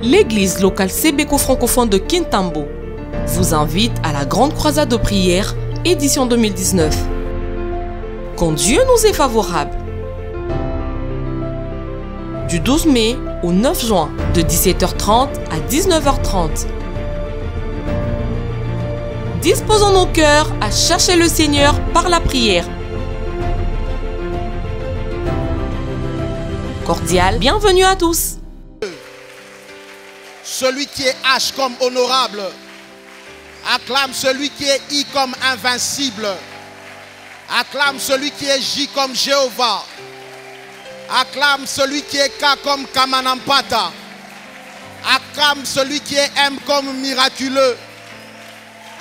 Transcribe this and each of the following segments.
L'église locale Sébéco francophone de Kintambo vous invite à la grande croisade de prière, édition 2019. Quand Dieu nous est favorable. Du 12 mai au 9 juin, de 17h30 à 19h30. Disposons nos cœurs à chercher le Seigneur par la prière. Cordial, bienvenue à tous. Celui qui est H comme honorable, acclame celui qui est I comme invincible, acclame celui qui est J comme Jéhovah, acclame celui qui est K comme Kamanampata, acclame celui qui est M comme miraculeux,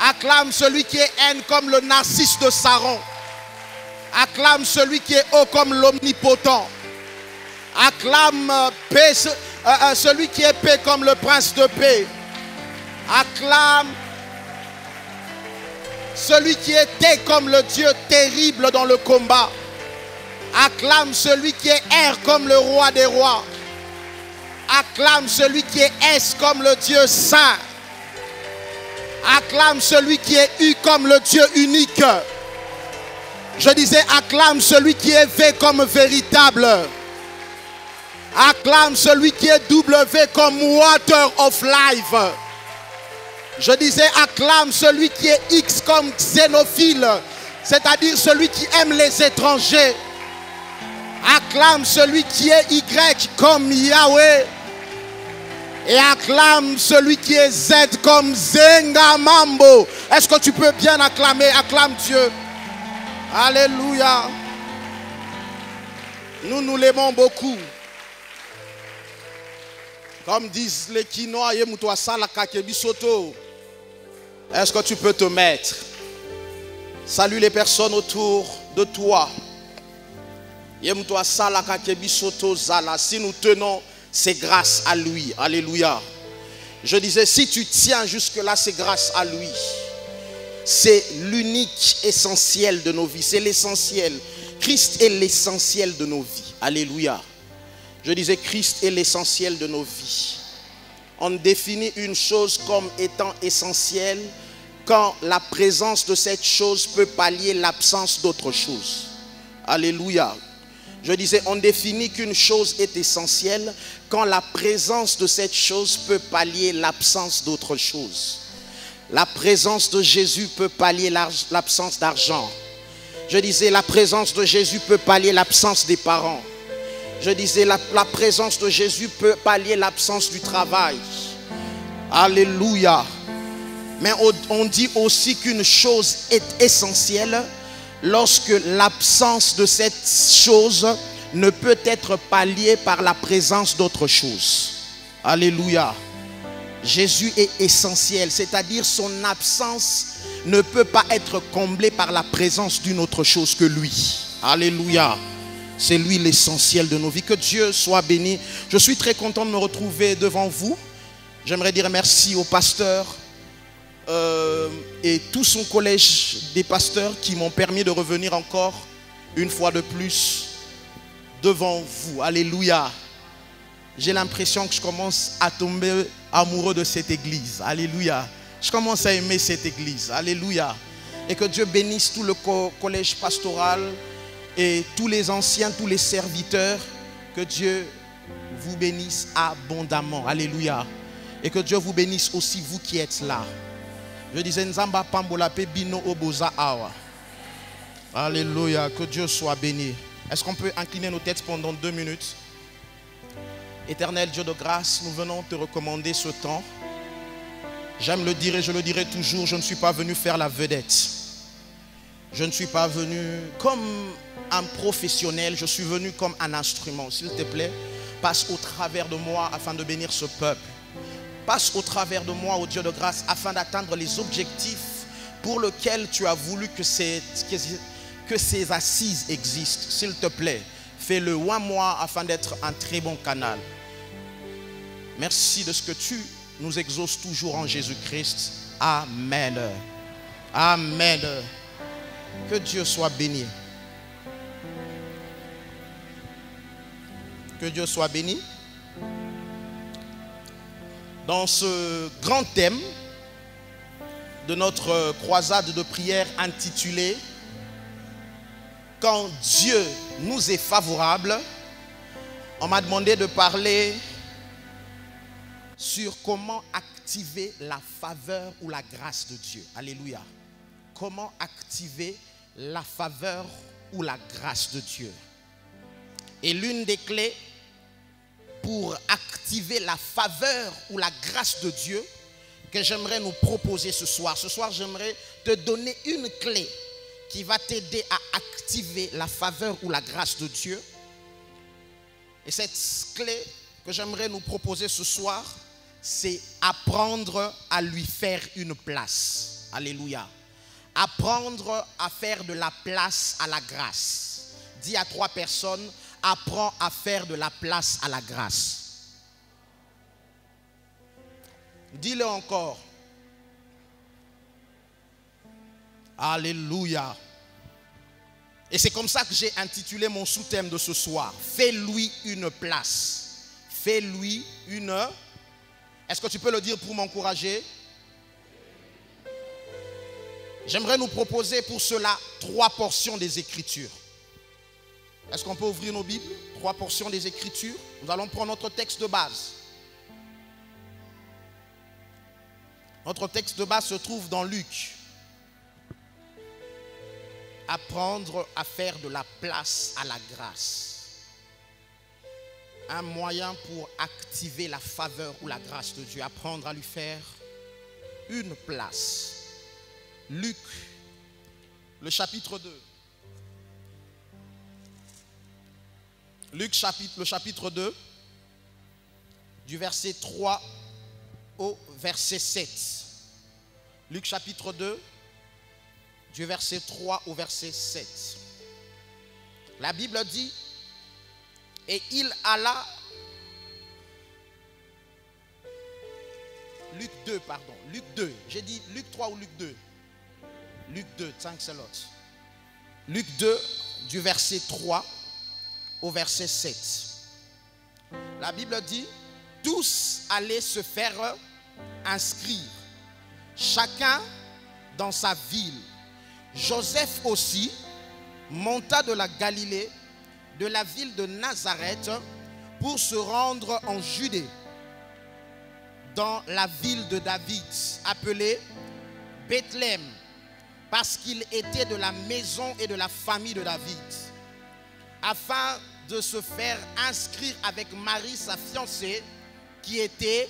acclame celui qui est N comme le narcisse de Saron, acclame celui qui est O comme l'omnipotent, acclame P, celui qui est paix comme le prince de paix. Acclame celui qui est T comme le Dieu terrible dans le combat. Acclame celui qui est R comme le roi des rois. Acclame celui qui est S comme le Dieu saint. Acclame celui qui est U comme le Dieu unique. Je disais acclame celui qui est V comme véritable. Acclame celui qui est W comme Water of Life. Je disais acclame celui qui est X comme xénophile, c'est-à-dire celui qui aime les étrangers. Acclame celui qui est Y comme Yahweh. Et acclame celui qui est Z comme Zengamambo. Est-ce que tu peux bien acclamer? Acclame Dieu. Alléluia. Nous l'aimons beaucoup. Comme disent les Kinois, est-ce que tu peux te mettre? Salue les personnes autour de toi. Si nous tenons, c'est grâce à lui. Alléluia. Je disais, si tu tiens jusque-là, c'est grâce à lui. C'est l'unique essentiel de nos vies. C'est l'essentiel. Christ est l'essentiel de nos vies. Alléluia. Je disais, Christ est l'essentiel de nos vies. On définit une chose comme étant essentielle quand la présence de cette chose peut pallier l'absence d'autre chose. Alléluia. Je disais, on définit qu'une chose est essentielle quand la présence de cette chose peut pallier l'absence d'autre chose. La présence de Jésus peut pallier l'absence d'argent. Je disais, la présence de Jésus peut pallier l'absence des parents. Je disais, la présence de Jésus peut pallier l'absence du travail. Alléluia. Mais on dit aussi qu'une chose est essentielle lorsque l'absence de cette chose ne peut être palliée par la présence d'autre chose. Alléluia. Jésus est essentiel, c'est-à-dire son absence ne peut pas être comblée par la présence d'une autre chose que lui. Alléluia. C'est lui l'essentiel de nos vies. Que Dieu soit béni. Je suis très content de me retrouver devant vous. J'aimerais dire merci au pasteur et tout son collège des pasteurs qui m'ont permis de revenir encore une fois de plus devant vous. Alléluia. J'ai l'impression que je commence à tomber amoureux de cette église. Alléluia. Je commence à aimer cette église. Alléluia. Et que Dieu bénisse tout le collège pastoral et tous les anciens, tous les serviteurs. Que Dieu vous bénisse abondamment. Alléluia. Et que Dieu vous bénisse aussi vous qui êtes là. Je disais Nzamba Pambola Bino Oboza Awa. Alléluia. Que Dieu soit béni. Est-ce qu'on peut incliner nos têtes pendant 2 minutes? Éternel Dieu de grâce, nous venons te recommander ce temps. J'aime le dire et je le dirai toujours, je ne suis pas venu faire la vedette. Je ne suis pas venu comme un professionnel, je suis venu comme un instrument. S'il te plaît, passe au travers de moi afin de bénir ce peuple. Passe au travers de moi, ô Dieu de grâce, afin d'atteindre les objectifs pour lesquels tu as voulu que ces assises existent. S'il te plaît, fais-le en moi afin d'être un très bon canal. Merci de ce que tu nous exauces toujours en Jésus-Christ. Amen. Amen. Que Dieu soit béni. Que Dieu soit béni. dans ce grand thème de notre croisade de prière intitulée « Quand Dieu nous est favorable », on m'a demandé de parler sur comment activer la faveur ou la grâce de Dieu. Alléluia. Comment activer la faveur ou la grâce de Dieu. Et l'une des clés pour activer la faveur ou la grâce de Dieu que j'aimerais nous proposer ce soir. Ce soir, j'aimerais te donner une clé qui va t'aider à activer la faveur ou la grâce de Dieu. Et cette clé que j'aimerais nous proposer ce soir, c'est apprendre à lui faire une place. Alléluia. Apprendre à faire de la place à la grâce. Dis à 3 personnes, apprends à faire de la place à la grâce. Dis-le encore. Alléluia. Et c'est comme ça que j'ai intitulé mon sous-thème de ce soir. Fais-lui une place. Fais-lui une... Est-ce que tu peux le dire pour m'encourager? J'aimerais nous proposer pour cela 3 portions des Écritures. Est-ce qu'on peut ouvrir nos Bibles? 3 portions des Écritures. Nous allons prendre notre texte de base. Notre texte de base se trouve dans Luc. Apprendre à faire de la place à la grâce. Un moyen pour activer la faveur ou la grâce de Dieu. Apprendre à lui faire une place. Luc, le chapitre 2. Luc, le chapitre 2, du verset 3 au verset 7. Luc, chapitre 2, du verset 3 au verset 7. La Bible dit, et il alla... Luc 2, pardon. Luc 2. J'ai dit Luc 3 ou Luc 2? Luc 2, thanks a lot. Luc 2, du verset 3 au verset 7. La Bible dit, tous allaient se faire inscrire, chacun dans sa ville. Joseph aussi monta de la Galilée, de la ville de Nazareth, pour se rendre en Judée, dans la ville de David, appelée Bethléem, parce qu'il était de la maison et de la famille de David, afin de se faire inscrire avec Marie, sa fiancée, qui était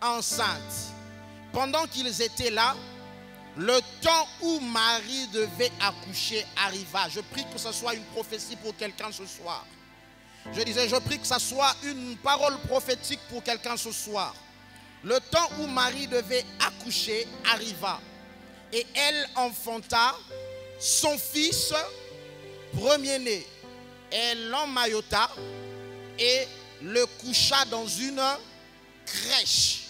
enceinte. Pendant qu'ils étaient là, le temps où Marie devait accoucher arriva. Je prie que ce soit une prophétie pour quelqu'un ce soir. Je disais, je prie que ce soit une parole prophétique pour quelqu'un ce soir. Le temps où Marie devait accoucher arriva. Et elle enfanta son fils premier-né. Elle l'emmaillota et le coucha dans une crèche.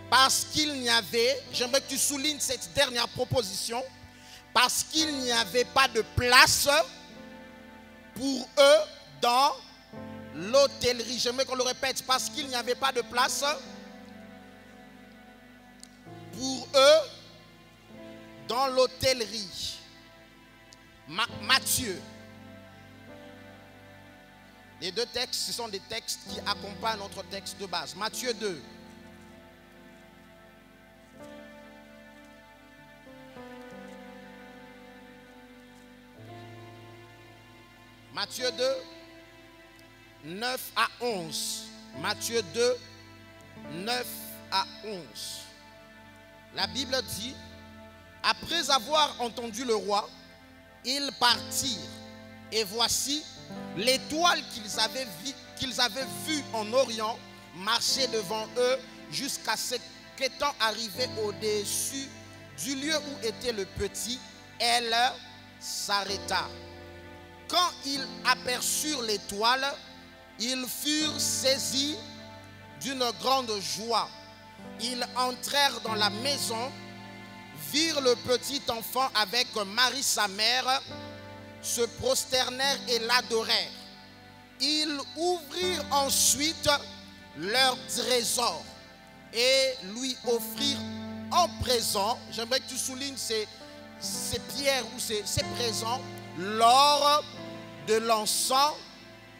Parce qu'il n'y avait, j'aimerais que tu soulignes cette dernière proposition, parce qu'il n'y avait pas de place pour eux dans l'hôtellerie. J'aimerais qu'on le répète, parce qu'il n'y avait pas de place pour eux dans l'hôtellerie. Matthieu. Les 2 textes, ce sont des textes qui accompagnent notre texte de base. Matthieu 2. Matthieu 2, 9 à 11. Matthieu 2, 9 à 11. La Bible dit, après avoir entendu le roi, ils partirent. Et voici, l'étoile qu'ils avaient vue en Orient marchait devant eux jusqu'à ce qu'étant arrivés au-dessus du lieu où était le petit, elle s'arrêta. Quand ils aperçurent l'étoile, ils furent saisis d'une grande joie. Ils entrèrent dans la maison, virent le petit enfant avec Marie sa mère, se prosternèrent et l'adorèrent. Ils ouvrirent ensuite leur trésor et lui offrir en présent, j'aimerais que tu soulignes ces pierres ou ces présents, l'or, de l'encens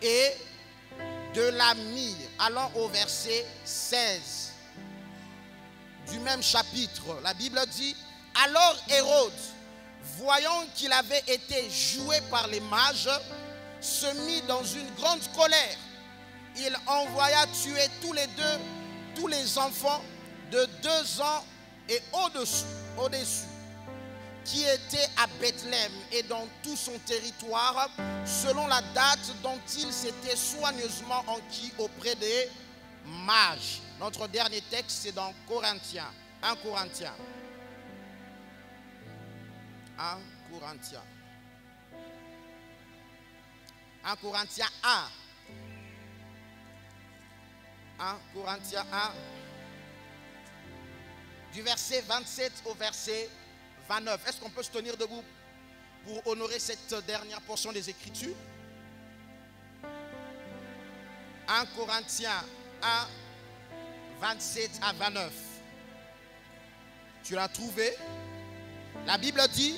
et de la myrrhe. Allons au verset 16 du même chapitre. La Bible dit: alors Hérode, voyant qu'il avait été joué par les mages, se mit dans une grande colère. Il envoya tuer tous les enfants de 2 ans et au-dessus, qui étaient à Bethléem et dans tout son territoire, selon la date dont il s'était soigneusement enquis auprès des mages. Notre dernier texte, c'est dans Corinthiens. 1 Corinthiens. 1 Corinthiens. 1 Corinthiens 1. 1 Corinthiens 1. Du verset 27 au verset 29. Est-ce qu'on peut se tenir debout pour honorer cette dernière portion des Écritures? 1 Corinthiens 1, 27 à 29. Tu l'as trouvé? La Bible dit: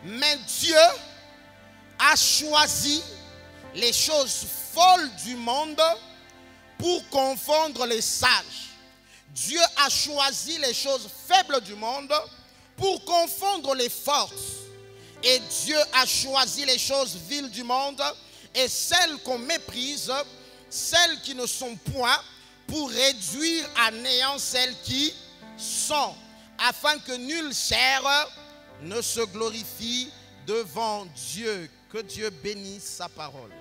mais Dieu a choisi les choses folles du monde pour confondre les sages. Dieu a choisi les choses faibles du monde pour confondre les fortes. Et Dieu a choisi les choses viles du monde et celles qu'on méprise, celles qui ne sont point, pour réduire à néant celles qui sont, afin que nulle chair ne se glorifie devant Dieu. Que Dieu bénisse sa parole.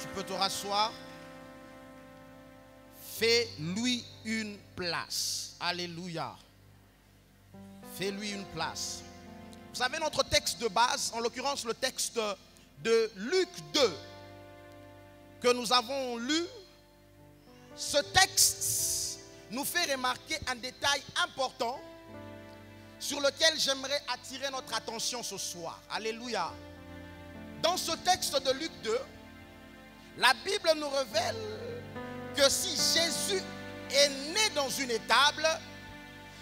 Tu peux te rasseoir. Fais-lui une place. Alléluia. Fais-lui une place. Vous savez, notre texte de base, en l'occurrence le texte de Luc 2, que nous avons lu, ce texte nous fait remarquer un détail important sur lequel j'aimerais attirer notre attention ce soir. Alléluia. Dans ce texte de Luc 2, la Bible nous révèle que si Jésus est né dans une étable,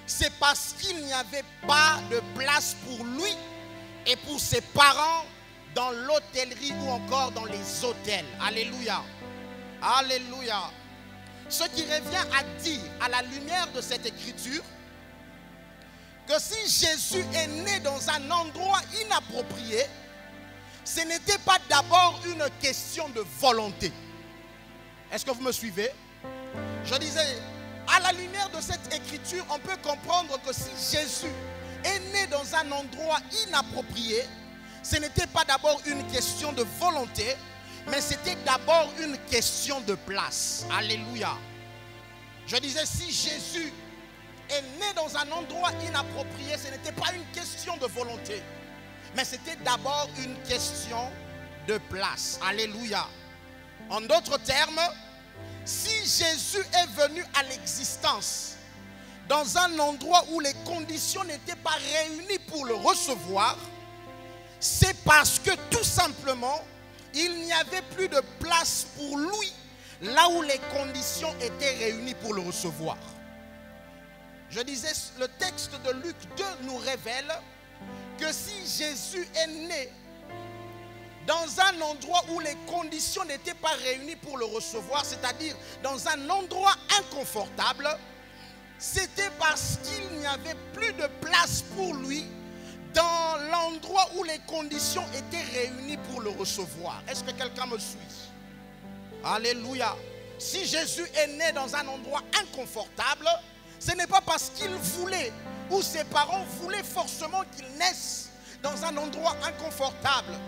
c'est parce qu'il n'y avait pas de place pour lui et pour ses parents dans l'hôtellerie ou encore dans les hôtels. Alléluia. Alléluia. Ce qui revient à dire, à la lumière de cette écriture, que si Jésus est né dans un endroit inapproprié, ce n'était pas d'abord une question de volonté. Est-ce que vous me suivez? Je disais, à la lumière de cette écriture, on peut comprendre que si Jésus est né dans un endroit inapproprié, ce n'était pas d'abord une question de volonté, mais c'était d'abord une question de place. Alléluia. Je disais, si Jésus est né dans un endroit inapproprié, ce n'était pas une question de volonté, mais c'était d'abord une question de place. Alléluia. En d'autres termes, si Jésus est venu à l'existence dans un endroit où les conditions n'étaient pas réunies pour le recevoir, c'est parce que tout simplement, il n'y avait plus de place pour lui là où les conditions étaient réunies pour le recevoir. Je disais, le texte de Luc 2 nous révèle que si Jésus est né dans un endroit où les conditions n'étaient pas réunies pour le recevoir, c'est-à-dire dans un endroit inconfortable, c'était parce qu'il n'y avait plus de place pour lui dans l'endroit où les conditions étaient réunies pour le recevoir. Est-ce que quelqu'un me suit? Alléluia. Si Jésus est né dans un endroit inconfortable, ce n'est pas parce qu'il voulait ou ses parents voulaient forcément qu'il naisse dans un endroit inconfortable.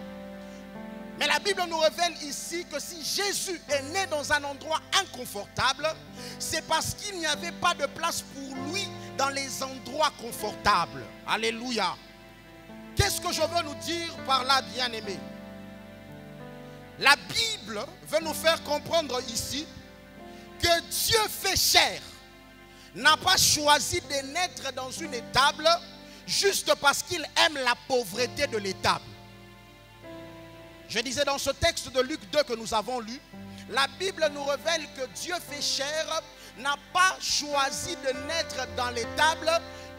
Mais la Bible nous révèle ici que si Jésus est né dans un endroit inconfortable, c'est parce qu'il n'y avait pas de place pour lui dans les endroits confortables. Alléluia. Qu'est-ce que je veux nous dire par là, bien-aimés? La Bible veut nous faire comprendre ici que Dieu fait chair n'a pas choisi de naître dans une étable juste parce qu'il aime la pauvreté de l'étable. Je disais dans ce texte de Luc 2 que nous avons lu, la Bible nous révèle que Dieu fait chair n'a pas choisi de naître dans l'étable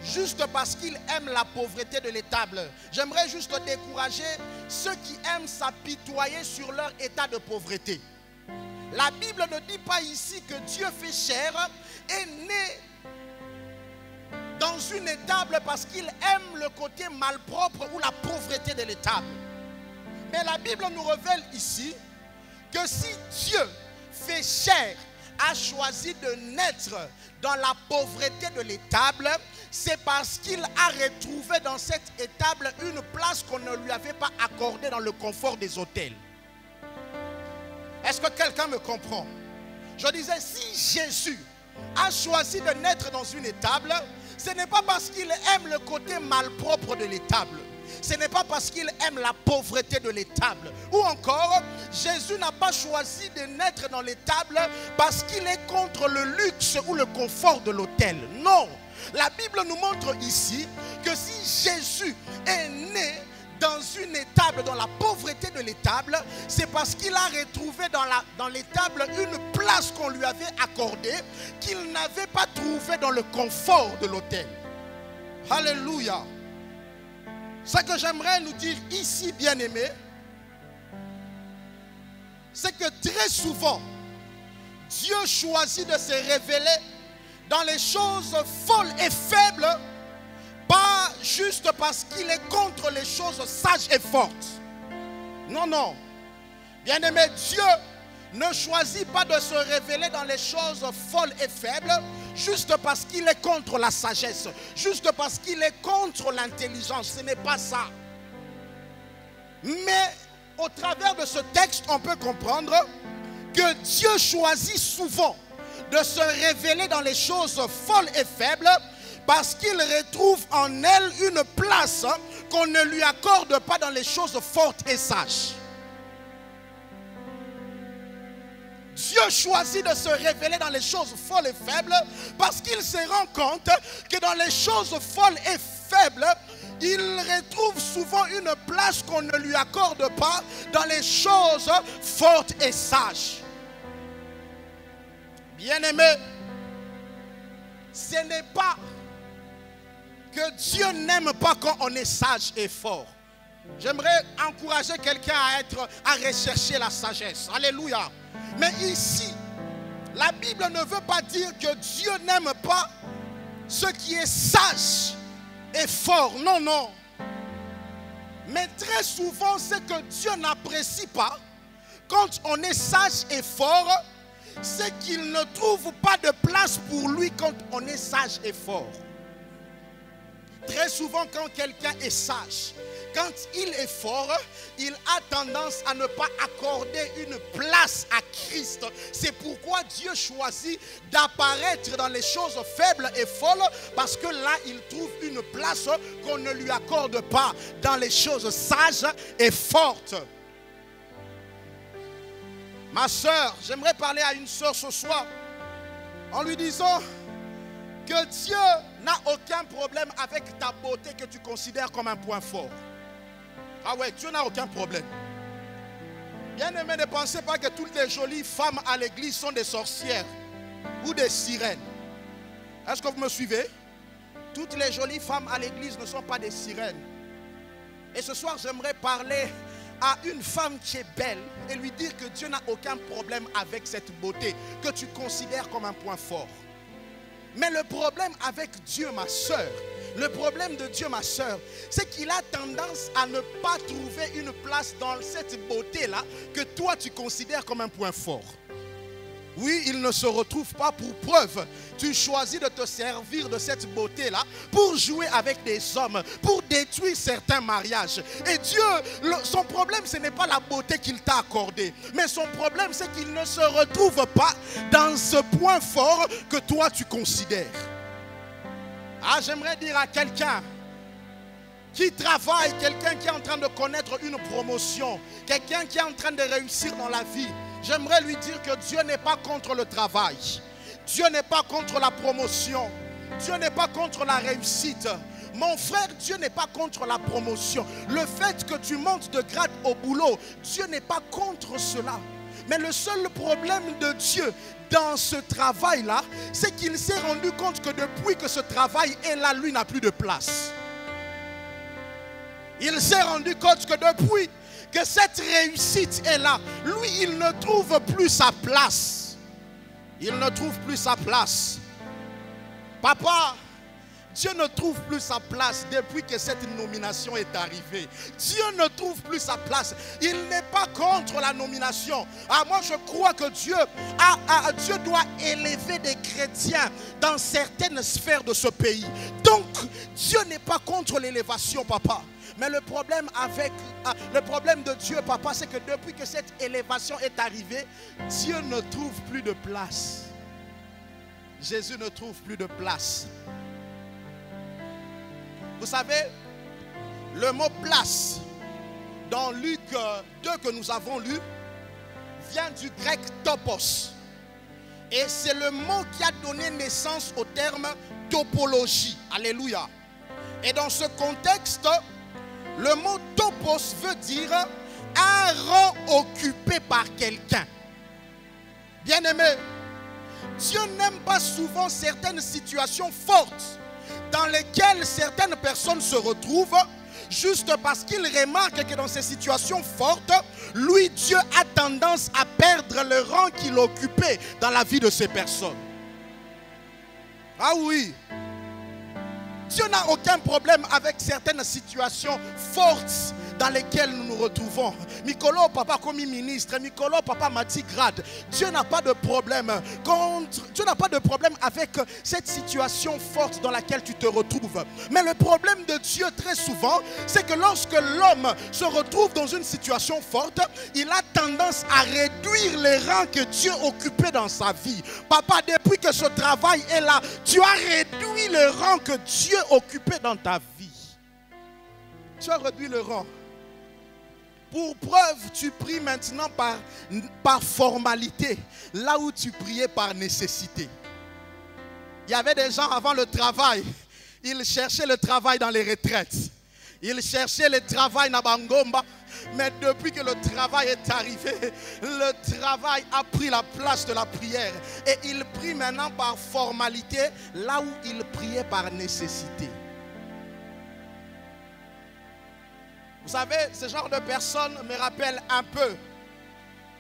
juste parce qu'il aime la pauvreté de l'étable. J'aimerais juste décourager ceux qui aiment s'apitoyer sur leur état de pauvreté. La Bible ne dit pas ici que Dieu fait chair et né dans une étable parce qu'il aime le côté malpropre ou la pauvreté de l'étable. Mais la Bible nous révèle ici que si Dieu fait chair, a choisi de naître dans la pauvreté de l'étable, c'est parce qu'il a retrouvé dans cette étable une place qu'on ne lui avait pas accordée dans le confort des hôtels. Est-ce que quelqu'un me comprend? Je disais, si Jésus a choisi de naître dans une étable, ce n'est pas parce qu'il aime le côté malpropre de l'étable. Ce n'est pas parce qu'il aime la pauvreté de l'étable. Ou encore, Jésus n'a pas choisi de naître dans l'étable parce qu'il est contre le luxe ou le confort de l'hôtel. Non. La Bible nous montre ici que si Jésus est né dans une étable, dans la pauvreté de l'étable, c'est parce qu'il a retrouvé dans l'étable une place qu'on lui avait accordée, qu'il n'avait pas trouvée dans le confort de l'hôtel. Alléluia. Ce que j'aimerais nous dire ici, bien-aimés, c'est que très souvent, Dieu choisit de se révéler dans les choses folles et faibles, pas juste parce qu'il est contre les choses sages et fortes. Non, non. Bien-aimé, Dieu ne choisit pas de se révéler dans les choses folles et faibles juste parce qu'il est contre la sagesse, juste parce qu'il est contre l'intelligence. Ce n'est pas ça. Mais au travers de ce texte, on peut comprendre que Dieu choisit souvent de se révéler dans les choses folles et faibles parce qu'il retrouve en elle une place qu'on ne lui accorde pas dans les choses fortes et sages. Dieu choisit de se révéler dans les choses folles et faibles parce qu'il se rend compte que dans les choses folles et faibles, il retrouve souvent une place qu'on ne lui accorde pas dans les choses fortes et sages. Bien-aimé, ce n'est pas que Dieu n'aime pas quand on est sage et fort. J'aimerais encourager quelqu'un à rechercher la sagesse. Alléluia. Mais ici, la Bible ne veut pas dire que Dieu n'aime pas ce qui est sage et fort. Non, non. Mais très souvent, ce que Dieu n'apprécie pas quand on est sage et fort, c'est qu'il ne trouve pas de place pour lui quand on est sage et fort. Très souvent, quand quelqu'un est sage, quand il est fort, il a tendance à ne pas accorder une place à Christ. C'est pourquoi Dieu choisit d'apparaître dans les choses faibles et folles, parce que là, il trouve une place qu'on ne lui accorde pas dans les choses sages et fortes. Ma soeur, j'aimerais parler à une soeur ce soir en lui disant que Dieu n'a aucun problème avec ta beauté que tu considères comme un point fort. Ah ouais, Dieu n'a aucun problème. Bien-aimé, ne pensez pas que toutes les jolies femmes à l'église sont des sorcières ou des sirènes. Est-ce que vous me suivez? Toutes les jolies femmes à l'église ne sont pas des sirènes. Et ce soir, j'aimerais parler à une femme qui est belle et lui dire que Dieu n'a aucun problème avec cette beauté que tu considères comme un point fort. Mais le problème avec Dieu, ma soeur, le problème de Dieu, ma soeur, c'est qu'il a tendance à ne pas trouver une place dans cette beauté-là que toi tu considères comme un point fort. Oui, il ne se retrouve pas. Pour preuve, tu choisis de te servir de cette beauté-là pour jouer avec des hommes, pour détruire certains mariages. Et Dieu, son problème, ce n'est pas la beauté qu'il t'a accordée, mais son problème, c'est qu'il ne se retrouve pas dans ce point fort que toi tu considères. Ah, j'aimerais dire à quelqu'un qui travaille, quelqu'un qui est en train de connaître une promotion, quelqu'un qui est en train de réussir dans la vie, j'aimerais lui dire que Dieu n'est pas contre le travail. Dieu n'est pas contre la promotion. Dieu n'est pas contre la réussite. Mon frère, Dieu n'est pas contre la promotion. Le fait que tu montes de grade au boulot, Dieu n'est pas contre cela. Mais le seul problème de Dieu dans ce travail-là, c'est qu'il s'est rendu compte que depuis que ce travail est là, lui n'a plus de place. Il s'est rendu compte que depuis que cette réussite est là, lui, il ne trouve plus sa place. Il ne trouve plus sa place. Papa, Dieu ne trouve plus sa place depuis que cette nomination est arrivée. Dieu ne trouve plus sa place. Il n'est pas contre la nomination. Moi, je crois que Dieu doit élever des chrétiens dans certaines sphères de ce pays. Donc, Dieu n'est pas contre l'élévation, papa. Mais le problème de Dieu, papa, c'est que depuis que cette élévation est arrivée, Dieu ne trouve plus de place. Jésus ne trouve plus de place. Vous savez, le mot place dans Luc 2 que nous avons lu vient du grec topos. Et c'est le mot qui a donné naissance au terme topologie. Alléluia. Et dans ce contexte, le mot topos veut dire un rang occupé par quelqu'un. Bien-aimé, Dieu n'aime pas souvent certaines situations fortes dans lesquelles certaines personnes se retrouvent juste parce qu'il remarque que dans ces situations fortes, lui, Dieu a tendance à perdre le rang qu'il occupait dans la vie de ces personnes. Ah oui, Dieu n'a aucun problème avec certaines situations fortes dans lesquelles nous nous retrouvons. Mikolo, papa, comme ministre, Mikolo, papa, Mati, grade. Dieu n'a pas de problème Dieu n'a pas de problème avec cette situation forte dans laquelle tu te retrouves. Mais le problème de Dieu, très souvent, c'est que lorsque l'homme se retrouve dans une situation forte, il a tendance à réduire les rangs que Dieu occupait dans sa vie. Papa, depuis que ce travail est là, tu as réduit le rang que Dieu occupait dans ta vie. Tu as réduit le rang. Pour preuve, tu pries maintenant par formalité, là où tu priais par nécessité. Il y avait des gens avant le travail, ils cherchaient le travail dans les retraites. Ils cherchaient le travail dans Bangomba. Mais depuis que le travail est arrivé, le travail a pris la place de la prière. Et ils prient maintenant par formalité, là où ils priaient par nécessité. Vous savez, ce genre de personnes me rappelle un peu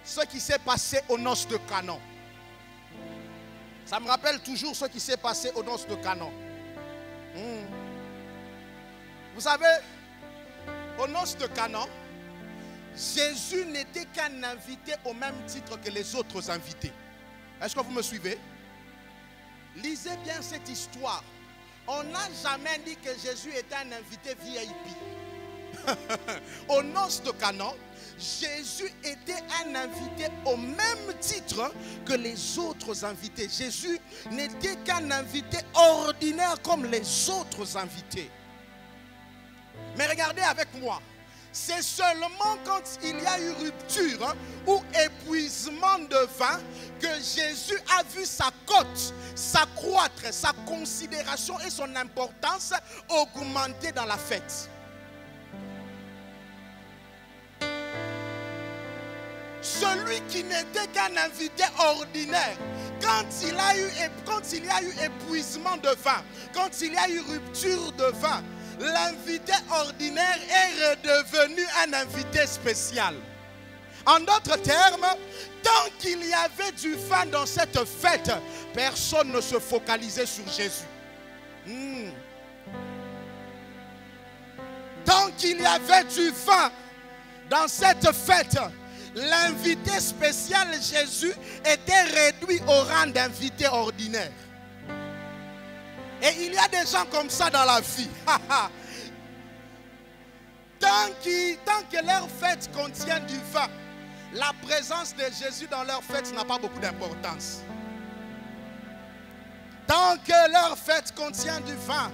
ce qui s'est passé aux noces de Cana. Ça me rappelle toujours ce qui s'est passé aux noces de Cana. Vous savez, aux noces de Cana, Jésus n'était qu'un invité au même titre que les autres invités. Est-ce que vous me suivez? Lisez bien cette histoire. On n'a jamais dit que Jésus était un invité VIP. Aux noces de Cana, Jésus était un invité au même titre que les autres invités. Jésus n'était qu'un invité ordinaire comme les autres invités. Mais regardez avec moi, c'est seulement quand il y a eu rupture ou épuisement de vin que Jésus a vu sa cote s'accroître, sa considération et son importance augmenter dans la fête. Celui qui n'était qu'un invité ordinaire, quand il y a eu épuisement de vin, quand il y a eu rupture de vin, l'invité ordinaire est redevenu un invité spécial. En d'autres termes, tant qu'il y avait du vin dans cette fête, personne ne se focalisait sur Jésus. Tant qu'il y avait du vin dans cette fête, l'invité spécial Jésus était réduit au rang d'invité ordinaire. Et il y a des gens comme ça dans la vie. Tant que leur fête contient du vin, la présence de Jésus dans leur fête n'a pas beaucoup d'importance. Tant que leur fête contient du vin,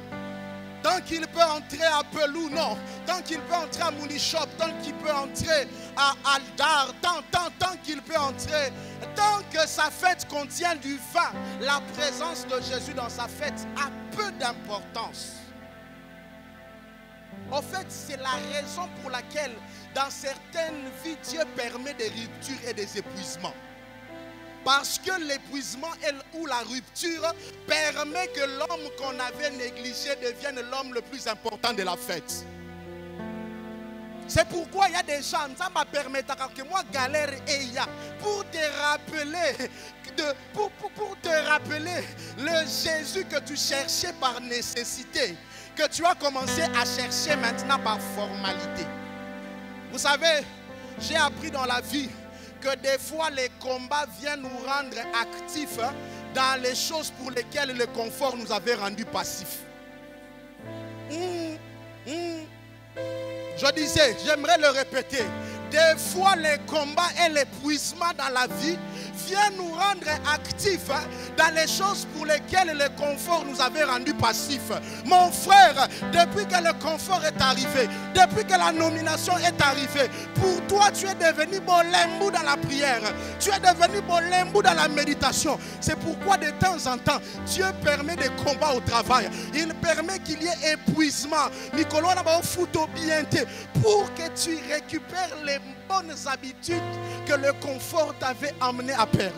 tant qu'il peut entrer à Pelou, non. Tant qu'il peut entrer à Moulishop, tant qu'il peut entrer à Aldar, tant qu'il peut entrer, tant que sa fête contient du vin, la présence de Jésus dans sa fête a peu d'importance. En fait, c'est la raison pour laquelle dans certaines vies, Dieu permet des ruptures et des épuisements. Parce que l'épuisement ou la rupture permet que l'homme qu'on avait négligé devienne l'homme le plus important de la fête. C'est pourquoi il y a des gens, ça m'a permis que moi galère et il y a pour te rappeler pour te rappeler le Jésus que tu cherchais par nécessité, que tu as commencé à chercher maintenant par formalité. Vous savez, j'ai appris dans la vie que des fois les combats viennent nous rendre actifs dans les choses pour lesquelles le confort nous avait rendus passifs. Je disais, j'aimerais le répéter, des fois les combats et l'épuisement dans la vie viennent nous rendre actifs dans les choses pour lesquelles le confort nous avait rendus passifs. Mon frère, depuis que le confort est arrivé, depuis que la nomination est arrivée, pour toi tu es devenu bolembou dans la prière, tu es devenu bolembou dans la méditation. C'est pourquoi de temps en temps, Dieu permet des combats au travail. Il permet qu'il y ait épuisement. Pour que tu récupères les bonnes habitudes que le confort t'avait amené à perdre.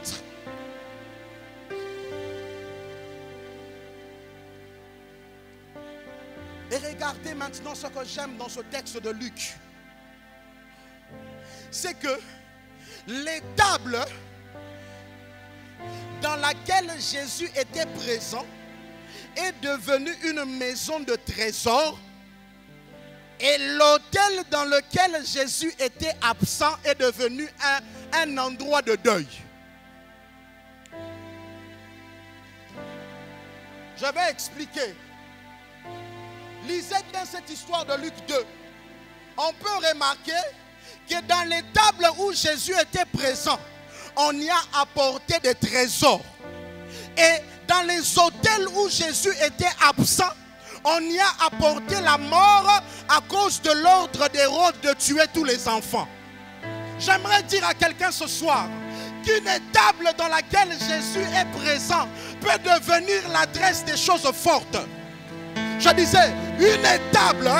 Et regardez maintenant ce que j'aime dans ce texte de Luc. C'est que l'étable dans laquelle Jésus était présent est devenue une maison de trésors. Et l'autel dans lequel Jésus était absent est devenu un endroit de deuil. Je vais expliquer. Lisez bien cette histoire de Luc 2. On peut remarquer que dans les tables où Jésus était présent, on y a apporté des trésors. Et dans les hôtels où Jésus était absent, on y a apporté la mort à cause de l'ordre d'Hérode de tuer tous les enfants. J'aimerais dire à quelqu'un ce soir qu'une table dans laquelle Jésus est présent peut devenir l'adresse des choses fortes. Je disais, une table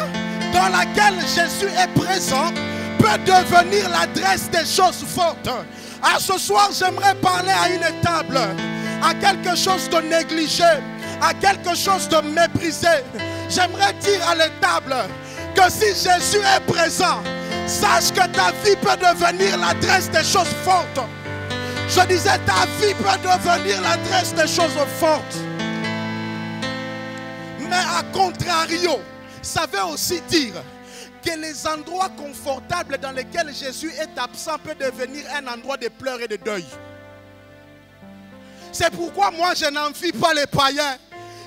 dans laquelle Jésus est présent peut devenir l'adresse des choses fortes. À ce soir, j'aimerais parler à une table, à quelque chose de négligé, à quelque chose de méprisé. J'aimerais dire à l'étable que si Jésus est présent, sache que ta vie peut devenir l'adresse des choses fortes. Je disais, ta vie peut devenir l'adresse des choses fortes. Mais à contrario, ça veut aussi dire que les endroits confortables dans lesquels Jésus est absent peut devenir un endroit de pleurs et de deuil. C'est pourquoi moi je n'envie pas les païens.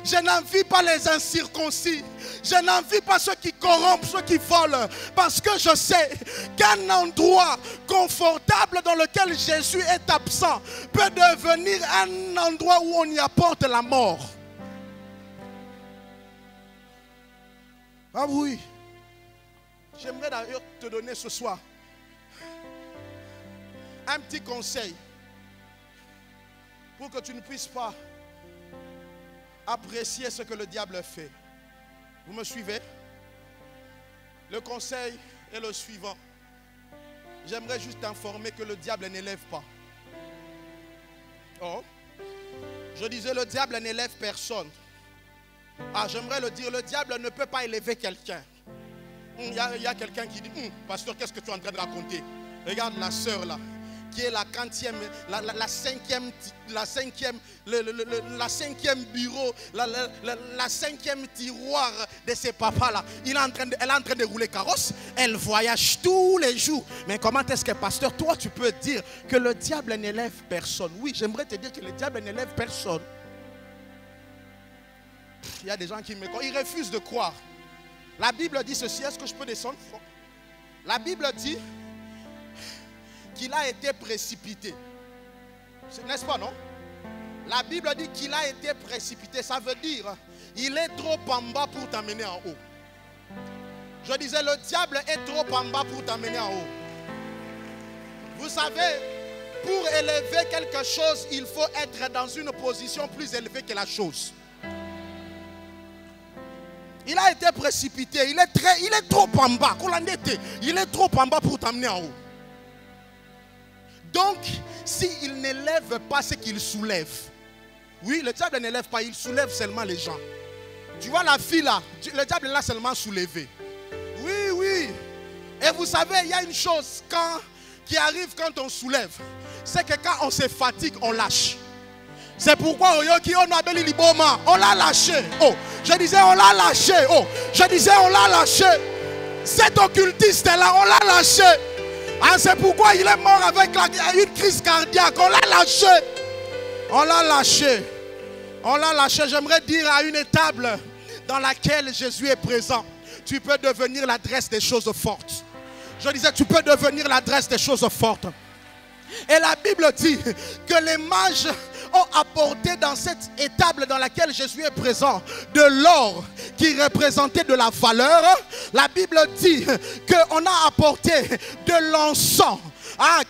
Je n'envie pas les incirconcis. Je n'envie pas ceux qui corrompent, ceux qui volent. Parce que je sais qu'un endroit confortable dans lequel Jésus est absent peut devenir un endroit où on y apporte la mort. Ah oui. J'aimerais d'ailleurs te donner ce soir un petit conseil pour que tu ne puisses pas apprécier ce que le diable fait. Vous me suivez? Le conseil est le suivant. J'aimerais juste t'informer que le diable n'élève pas. Oh. Je disais, le diable n'élève personne. Ah, j'aimerais le dire, le diable ne peut pas élever quelqu'un. Il y a quelqu'un qui dit, pasteur, qu'est-ce que tu es en train de raconter? Regarde la sœur là, qui est la cinquième bureau, la cinquième tiroir de ses papas là. Elle est en train de rouler carrosse. Elle voyage tous les jours. Mais comment est-ce que, pasteur, toi tu peux dire que le diable n'élève personne? Oui, j'aimerais te dire que le diable n'élève personne. Il y a des gens qui ils refusent de croire. La Bible dit ceci. Est-ce que je peux descendre? La Bible dit qu'il a été précipité. N'est-ce pas, non? La Bible dit qu'il a été précipité. Ça veut dire il est trop en bas pour t'amener en haut. Je disais, le diable est trop en bas pour t'amener en haut. Vous savez, pour élever quelque chose, il faut être dans une position plus élevée que la chose. Il a été précipité. Il est trop en bas. Il est trop en bas pour t'amener en haut. Donc, s'il n'élève pas ce qu'il soulève. Oui, le diable n'élève pas, il soulève seulement les gens. Tu vois la fille là, le diable l'a seulement soulevé. Oui, oui. Et vous savez, il y a une chose qui arrive quand on soulève. C'est que quand on se fatigue, on lâche. C'est pourquoi on l'a lâché. Oh, je disais on l'a lâché. Oh, je disais on l'a lâché. Cet occultiste là, on l'a lâché. Ah, c'est pourquoi il est mort avec une crise cardiaque. On l'a lâché. On l'a lâché. On l'a lâché. J'aimerais dire à une table dans laquelle Jésus est présent, tu peux devenir l'adresse des choses fortes. Je disais, tu peux devenir l'adresse des choses fortes. Et la Bible dit que les mages ont apporté dans cette étable dans laquelle Jésus est présent de l'or qui représentait de la valeur. La Bible dit qu'on a apporté de l'encens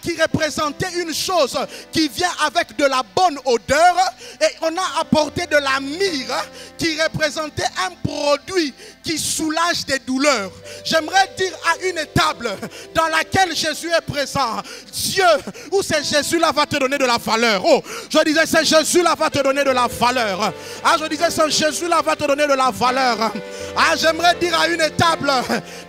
qui représentait une chose qui vient avec de la bonne odeur, et on a apporté de la myrrhe qui représentait un produit qui soulage des douleurs. J'aimerais dire à une table dans laquelle Jésus est présent, Dieu, ou c'est Jésus là va te donner de la valeur. Oh, je disais c'est Jésus là va te donner de la valeur. Ah, je disais c'est Jésus là va te donner de la valeur. Ah, j'aimerais dire à une table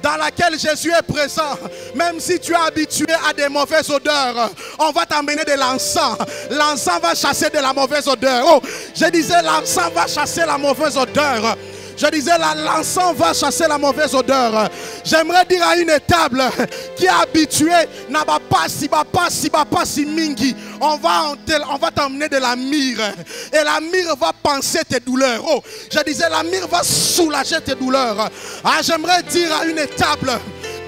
dans laquelle Jésus est présent, même si tu es habitué à des mauvaises odeurs, on va t'amener de l'encens. L'encens va chasser de la mauvaise odeur. Oh, je disais l'encens va chasser la mauvaise odeur. Je disais l'encens va chasser la mauvaise odeur. J'aimerais dire à une table qui est habituée, si mingi, on va t'emmener de la myrrhe. Et la myrrhe va panser tes douleurs. Oh, je disais la myrrhe va soulager tes douleurs. Ah, j'aimerais dire à une table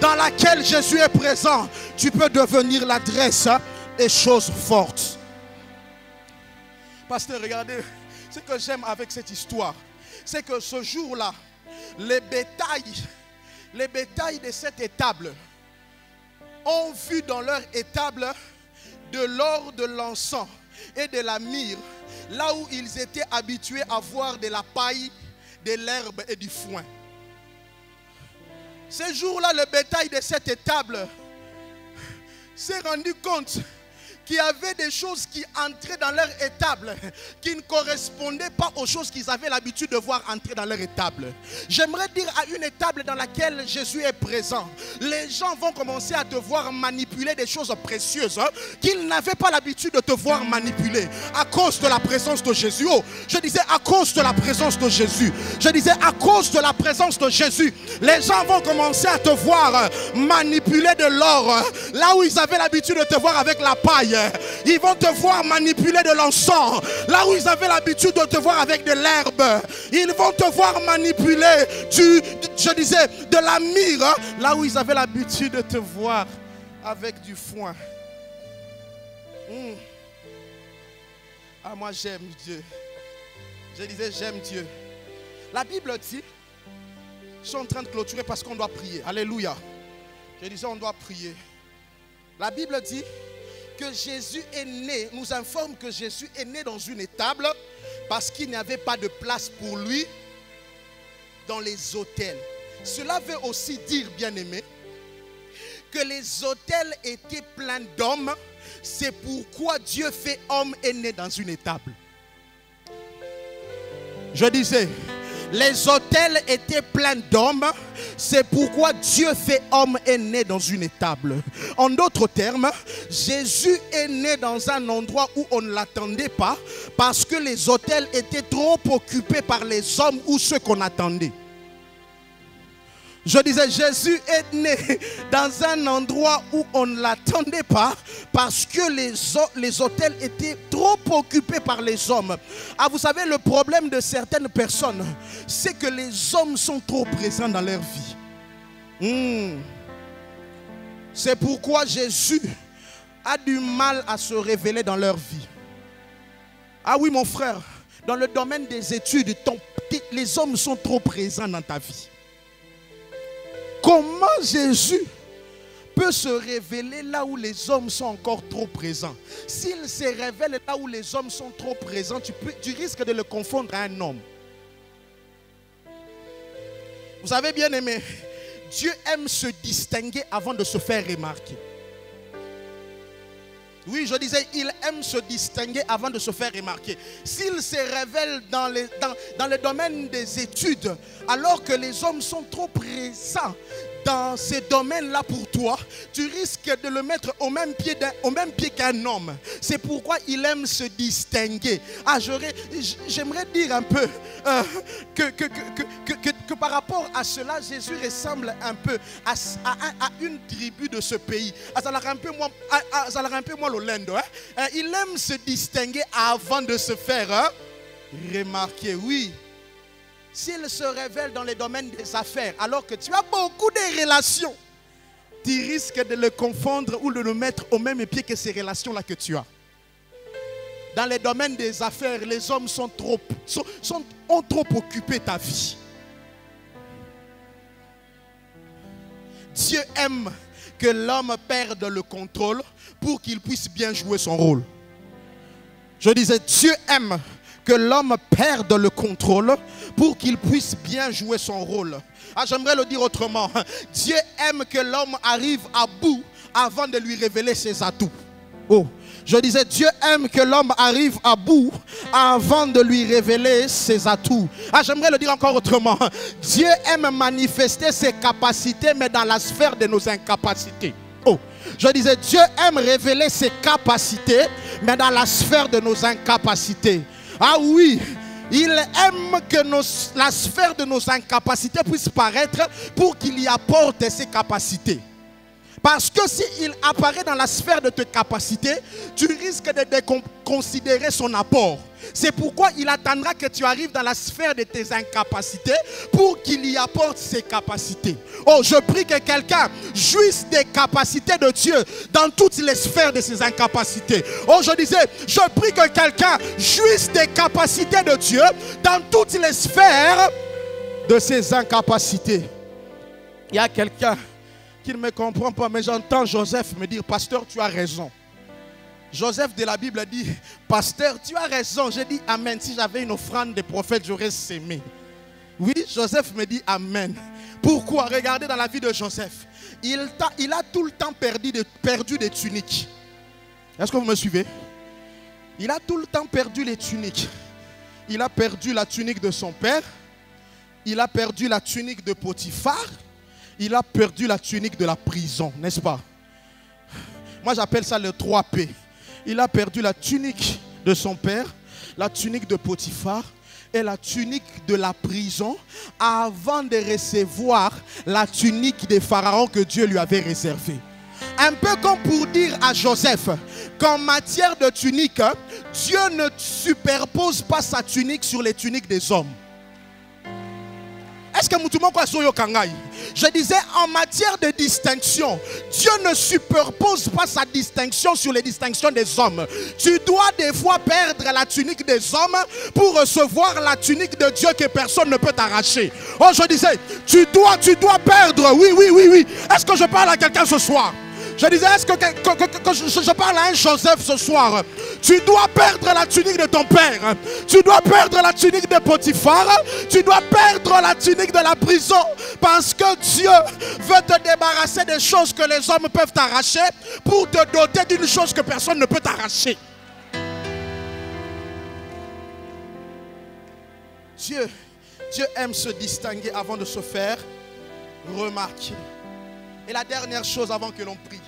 dans laquelle Jésus est présent, tu peux devenir l'adresse des choses fortes. Pasteur, regardez, ce que j'aime avec cette histoire, c'est que ce jour-là, les bétails de cette étable ont vu dans leur étable de l'or, de l'encens et de la myrrhe, là où ils étaient habitués à voir de la paille, de l'herbe et du foin. Ce jour-là, le bétail de cette étable s'est rendu compte qu'il y avait des choses qui entraient dans leur étable qui ne correspondaient pas aux choses qu'ils avaient l'habitude de voir entrer dans leur étable. J'aimerais dire à une étable dans laquelle Jésus est présent, les gens vont commencer à te voir manipuler des choses précieuses qu'ils n'avaient pas l'habitude de te voir manipuler à cause de la présence de Jésus. Oh, je disais à cause de la présence de Jésus. Je disais à cause de la présence de Jésus, les gens vont commencer à te voir manipuler de l'or là où ils avaient l'habitude de te voir avec la paille. Ils vont te voir manipuler de l'encens là où ils avaient l'habitude de te voir avec de l'herbe. Ils vont te voir manipuler je disais de la myrrhe là où ils avaient l'habitude de te voir avec du foin. Ah, moi j'aime Dieu. Je disais j'aime Dieu. La Bible dit, je suis en train de clôturer parce qu'on doit prier. Alléluia. Je disais on doit prier. La Bible dit que Jésus est né, nous informe que Jésus est né dans une étable parce qu'il n'y avait pas de place pour lui dans les autels. Cela veut aussi dire, bien-aimé, que les autels étaient pleins d'hommes. C'est pourquoi Dieu fait homme est né dans une étable. Je disais, les autels étaient pleins d'hommes. C'est pourquoi Dieu fait homme est né dans une étable. En d'autres termes, Jésus est né dans un endroit où on ne l'attendait pas parce que les autels étaient trop occupés par les hommes ou ceux qu'on attendait. Je disais, Jésus est né dans un endroit où on ne l'attendait pas parce que les autels étaient trop occupés par les hommes. Ah, vous savez, le problème de certaines personnes, c'est que les hommes sont trop présents dans leur vie. C'est pourquoi Jésus a du mal à se révéler dans leur vie. Ah oui, mon frère, dans le domaine des études, les hommes sont trop présents dans ta vie. Comment Jésus peut se révéler là où les hommes sont encore trop présents? S'il se révèle là où les hommes sont trop présents, tu risques de le confondre à un homme. Vous savez bien aimé, Dieu aime se distinguer avant de se faire remarquer. Oui, je disais, il aime se distinguer avant de se faire remarquer. S'il se révèle dans le domaine des études, alors que les hommes sont trop présents dans ces domaines-là pour toi, tu risques de le mettre au même pied qu'un homme. C'est pourquoi il aime se distinguer. Ah, j'aimerais dire un peu que par rapport à cela, Jésus ressemble un peu à une tribu de ce pays. Il aime se distinguer avant de se faire remarquer. Oui. S'il se révèle dans les domaines des affaires, alors que tu as beaucoup de relations, tu risques de le confondre ou de le mettre au même pied que ces relations-là que tu as. Dans les domaines des affaires, les hommes ont trop occupé ta vie. Dieu aime que l'homme perde le contrôle pour qu'il puisse bien jouer son rôle. Je disais, Dieu aime que l'homme perde le contrôle pour qu'il puisse bien jouer son rôle. Ah, j'aimerais le dire autrement. Dieu aime que l'homme arrive à bout avant de lui révéler ses atouts. Oh, je disais, Dieu aime que l'homme arrive à bout avant de lui révéler ses atouts. Ah, j'aimerais le dire encore autrement. Dieu aime manifester ses capacités, mais dans la sphère de nos incapacités. Oh, je disais, Dieu aime révéler ses capacités, mais dans la sphère de nos incapacités. Ah oui, il aime que la sphère de nos incapacités puisse paraître pour qu'il y apporte ses capacités. Parce que s'il apparaît dans la sphère de tes capacités, tu risques de déconsidérer son apport. C'est pourquoi il attendra que tu arrives dans la sphère de tes incapacités pour qu'il y apporte ses capacités. Oh, je prie que quelqu'un jouisse des capacités de Dieu dans toutes les sphères de ses incapacités. Oh, je disais, je prie que quelqu'un jouisse des capacités de Dieu dans toutes les sphères de ses incapacités. Il y a quelqu'un qui ne me comprend pas, mais j'entends Joseph me dire, pasteur, tu as raison. Joseph de la Bible dit, pasteur, tu as raison. J'ai dit amen. Si j'avais une offrande des prophètes, j'aurais sémé. Oui, Joseph me dit amen. Pourquoi? Regardez dans la vie de Joseph. Il a tout le temps perdu des tuniques. Est-ce que vous me suivez? Il a tout le temps perdu les tuniques. Il a perdu la tunique de son père. Il a perdu la tunique de Potiphar. Il a perdu la tunique de la prison, n'est-ce pas? Moi, j'appelle ça le 3P. Il a perdu la tunique de son père, la tunique de Potiphar et la tunique de la prison avant de recevoir la tunique des pharaons que Dieu lui avait réservée. Un peu comme pour dire à Joseph qu'en matière de tunique, Dieu ne superpose pas sa tunique sur les tuniques des hommes. Est-ce que je disais, en matière de distinction, Dieu ne superpose pas sa distinction sur les distinctions des hommes. Tu dois des fois perdre la tunique des hommes pour recevoir la tunique de Dieu que personne ne peut t'arracher. Oh, je disais, tu dois perdre. Oui. Est-ce que je parle à quelqu'un ce soir? Je disais, est-ce que je parle à un Joseph ce soir? Tu dois perdre la tunique de ton père. Tu dois perdre la tunique de Potiphar. Tu dois perdre la tunique de la prison. Parce que Dieu veut te débarrasser des choses que les hommes peuvent t'arracher pour te doter d'une chose que personne ne peut t'arracher. Dieu aime se distinguer avant de se faire remarquer. Et la dernière chose avant que l'on prie.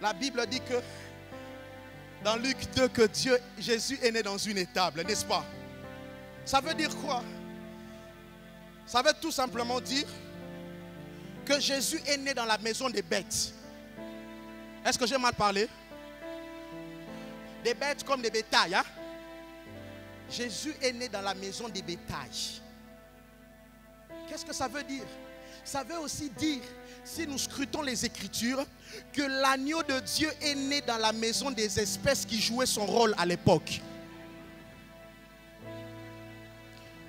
La Bible dit que dans Luc 2 que Jésus est né dans une étable, n'est-ce pas? Ça veut dire quoi? Ça veut tout simplement dire que Jésus est né dans la maison des bêtes. Est-ce que j'ai mal parlé? Des bêtes comme des bétails. Hein? Jésus est né dans la maison des bétails. Qu'est-ce que ça veut dire? Ça veut aussi dire, si nous scrutons les Écritures, que l'agneau de Dieu est né dans la maison des espèces qui jouaient son rôle à l'époque.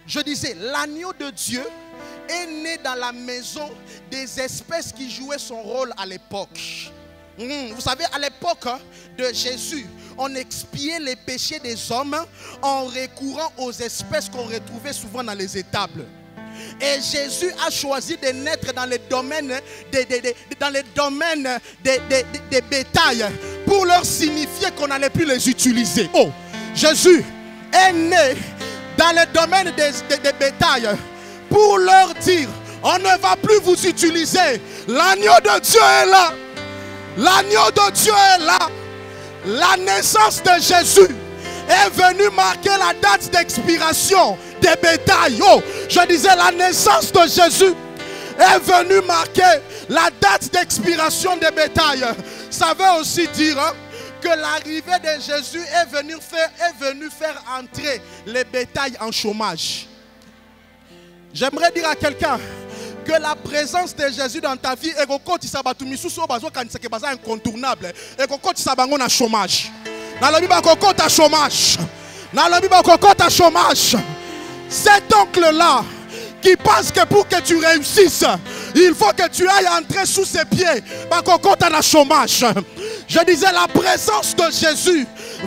Je disais, l'agneau de Dieu est né dans la maison des espèces qui jouaient son rôle à l'époque. Vous savez, à l'époque de Jésus, on expiait les péchés des hommes en recourant aux espèces qu'on retrouvait souvent dans les étables. Et Jésus a choisi de naître dans les domaines des bétails pour leur signifier qu'on n'allait plus les utiliser. Oh, Jésus est né dans le domaine des bétails pour leur dire, on ne va plus vous utiliser. L'agneau de Dieu est là. L'agneau de Dieu est là. La naissance de Jésus est venue marquer la date d'expiration des bétails. Oh, je disais, la naissance de Jésus est venue marquer la date d'expiration des bétails. Ça veut aussi dire que l'arrivée de Jésus est venue faire entrer les bétails en chômage. J'aimerais dire à quelqu'un que la présence de Jésus dans ta vie est incontournable. Et que chômage. Dans la Bible, chômage. Dans la Bible, chômage. Cet oncle-là qui pense que pour que tu réussisses, il faut que tu ailles entrer sous ses pieds. Chômage. Je disais, la présence de Jésus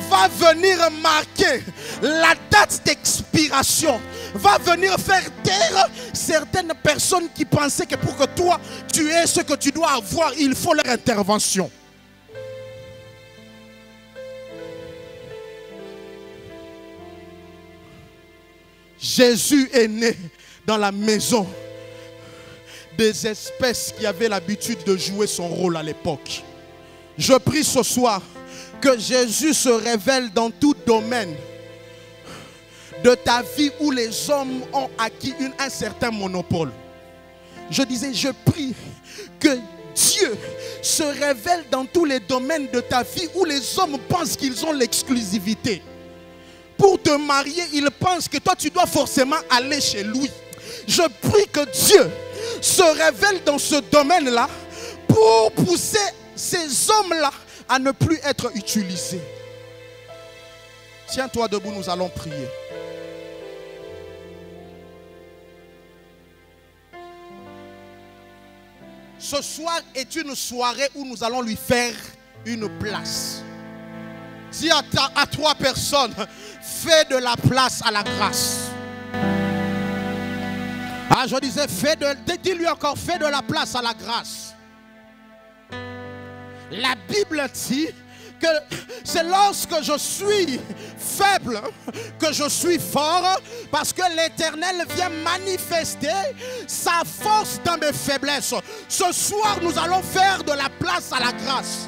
va venir marquer la date d'expiration, va venir faire taire certaines personnes qui pensaient que pour que toi, tu aies ce que tu dois avoir, il faut leur intervention. Jésus est né dans la maison des espèces qui avaient l'habitude de jouer son rôle à l'époque. Je prie ce soir que Jésus se révèle dans tout domaine de ta vie où les hommes ont acquis un certain monopole. Je disais, je prie que Dieu se révèle dans tous les domaines de ta vie où les hommes pensent qu'ils ont l'exclusivité. Pour te marier, ils pensent que toi tu dois forcément aller chez lui. Je prie que Dieu se révèle dans ce domaine-là pour pousser ces hommes-là à ne plus être utilisés. Tiens-toi debout, nous allons prier. Ce soir est une soirée où nous allons lui faire une place. Dis à 3 personnes, fais de la place à la grâce. Ah, je disais, dis-lui encore, fais de la place à la grâce. La Bible dit que c'est lorsque je suis faible que je suis fort, parce que l'Éternel vient manifester sa force dans mes faiblesses. Ce soir, nous allons faire de la place à la grâce.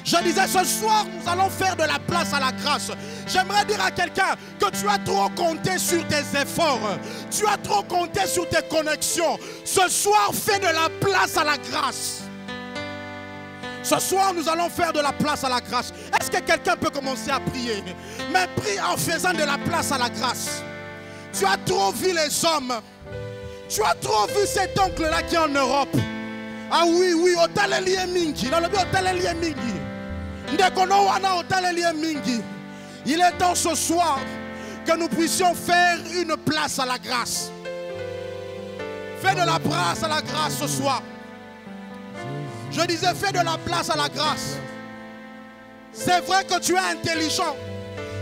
Je disais, ce soir, nous allons faire de la place à la grâce. J'aimerais dire à quelqu'un que tu as trop compté sur tes efforts. Tu as trop compté sur tes connexions. Ce soir, fais de la place à la grâce. Ce soir, nous allons faire de la place à la grâce. Est-ce que quelqu'un peut commencer à prier? Mais prie en faisant de la place à la grâce. Tu as trop vu les hommes. Tu as trop vu cet oncle-là qui est en Europe. Ah oui, oui, mingi. Dans le but, mingi. Il est temps ce soir que nous puissions faire une place à la grâce. Fais de la place à la grâce ce soir. Je disais, fais de la place à la grâce. C'est vrai que tu es intelligent.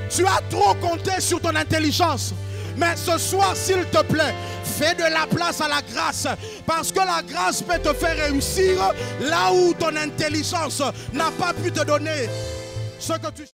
Tu as trop compté sur ton intelligence. Mais ce soir, s'il te plaît, fais de la place à la grâce. Parce que la grâce peut te faire réussir là où ton intelligence n'a pas pu te donner ce que tu...